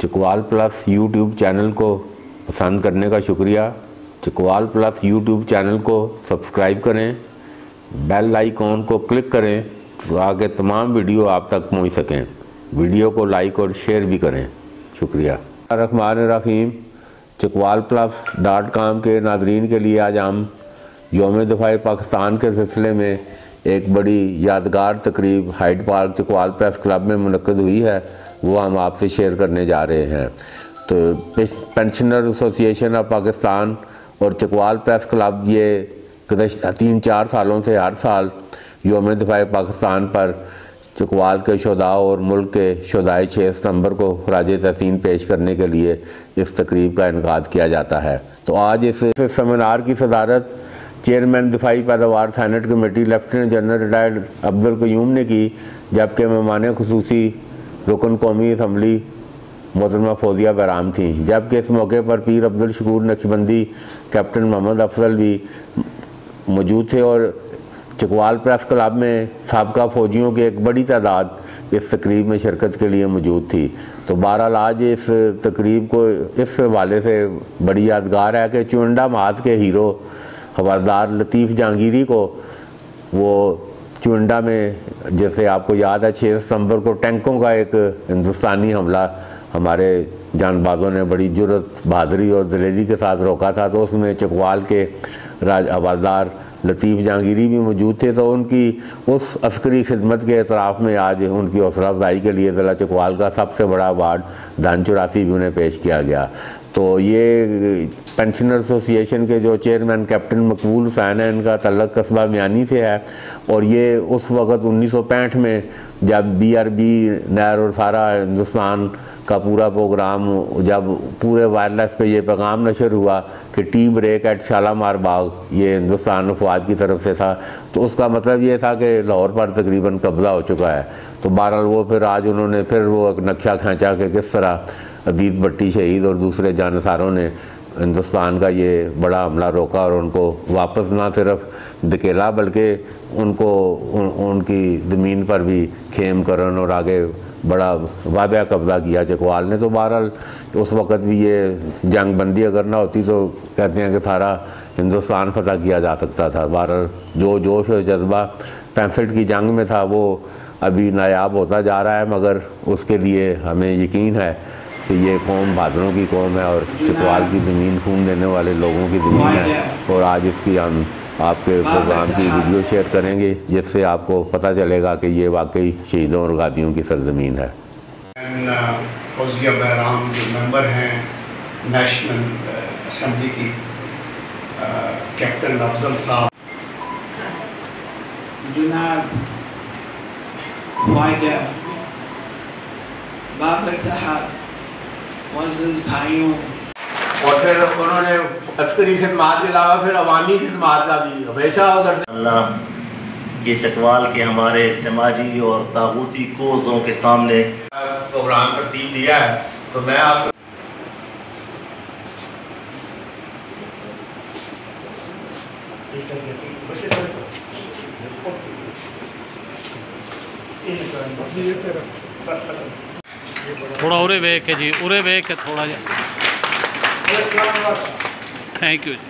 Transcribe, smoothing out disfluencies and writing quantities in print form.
Chakwal plus YouTube channel को पसंद करने का शुक्रिया। चकवाल प्लस यूट्यूब चैनल को सब्सक्राइब करें, बेल आइकॉन को क्लिक करें तो आगे तमाम वीडियो आप तक पहुंच सकें। वीडियो को लाइक और शेयर भी करें। शुक्रिया। रहमान चकवालप्लस.com के नाजरीन के लिए आज हम यौम दफ़ा पाकिस्तान के सिलसिले में एक बड़ी यादगार तकरीब Hyde Park Chakwal press club में मुनक्किद हुई है, वो हम आपसे शेयर करने जा रहे हैं। तो पेंशनर एसोसिएशन ऑफ पाकिस्तान और चकवाल प्रेस क्लब ये गुज़श्ता 3-4 सालों से हर साल यौम दफ़ा पाकिस्तान पर चकवाल के शुहदा और मुल्क के शुहदाए 6 सितंबर को खराज तहसीन पेश करने के लिए इस तकरीब का इनकाद किया जाता है। तो आज इस सेमिनार की सदारत चेयरमैन दिफाई पैदावार senate committee lieutenant general retired Abdul Qayyum ने की, जबकि मेहमान खुसूसी रुकन कौमी असम्बली मोहतरमा फौजिया बहराम थी। जबकि इस मौके पर पीर अब्दुल शकूर नक्शबंदी, कैप्टन मोहम्मद अफजल भी मौजूद थे और चकवाल प्रेस क्लब में साबका फ़ौजियों की एक बड़ी तादाद इस तकरीब में शिरकत के लिए मौजूद थी। तो बहरहाल आज इस तकरीब को इस हवाले से बड़ी यादगार है कि चुंडा महाज के हीरो हवलदार लतीफ़ जहांगीरी को वो चुंडा में, जैसे आपको याद है 6 सितंबर को टैंकों का एक हिंदुस्तानी हमला हमारे जानबाजों ने बड़ी जुर्रत, बहादुरी और दलेरी के साथ रोका था। तो उसमें चकवाल के हवलदार लतीफ़ जहांगीरी भी मौजूद थे। तो उनकी उस अस्करी खिदमत के एतराफ़ में आज उनकी हौसला अफजाई के लिए ज़िला चकवाल का सबसे बड़ा अवार्ड धन 84 भी उन्हें पेश किया गया। तो ये पेंशनर एसोसिएशन के जो चेयरमैन कैप्टन मकबूल हुसैन है, इनका तल्लक कस्बा मियानी से है और ये उस वक़्त 1965 में जब BRB नहर और सारा हिंदुस्तान का पूरा प्रोग्राम, जब पूरे वायरलेस पे ये पैगाम नशर हुआ कि टी ब्रेक एट शालामार बाग, ये हिंदुस्तान अफवाज की तरफ से था, तो उसका मतलब ये था कि लाहौर पर तकरीबन कब्ज़ा हो चुका है। तो बहरहाल वो फिर आज उन्होंने फिर वो एक नक्शा खींचा कि किस तरह अदीद भट्टी शहीद और दूसरे जानसारों ने हिंदुस्तान का ये बड़ा हमला रोका और उनको वापस ना सिर्फ धकेला बल्कि उनको उनकी ज़मीन पर भी खेम करन और आगे बड़ा वादा कब्ज़ा किया चकवाल ने। तो बहरहाल उस वक़्त भी ये जंग बंदी अगर ना होती तो कहते हैं कि सारा हिंदुस्तान फतह किया जा सकता था। बहरहाल जो जोश और जज्बा 65 की जंग में था वो अभी नायाब होता जा रहा है, मगर उसके लिए हमें यकीन है कि ये कौम बहादुरों की कौम है और चकवाल की ज़मीन खून देने वाले लोगों की ज़मीन है। और आज इसकी हम आपके प्रोग्राम की वीडियो शेयर करेंगे जिससे आपको पता चलेगा कि ये वाकई शहीदों और गादियों की सरजमीन है। फौजिया बहराम जो मेंबर हैं नेशनल असम्बली की, कैप्टन अफजल साहब, जनाब ख्वाजा बाबर साहब, मुअज़्ज़िज़ भाइयों, और फिर उन्होंने अस्करी खिदमात के अलावा फिर अवामी खिदमात का भी हमेशा अल्लाह ये चकवाल के हमारे समाजी और तागूती कोज़ों के सामने प्रोग्राम तरतीब दिया है। तो मैं आपको थोड़ा उरे वेख है जी, उरे वेख है थोड़ा जा। Thank you ji.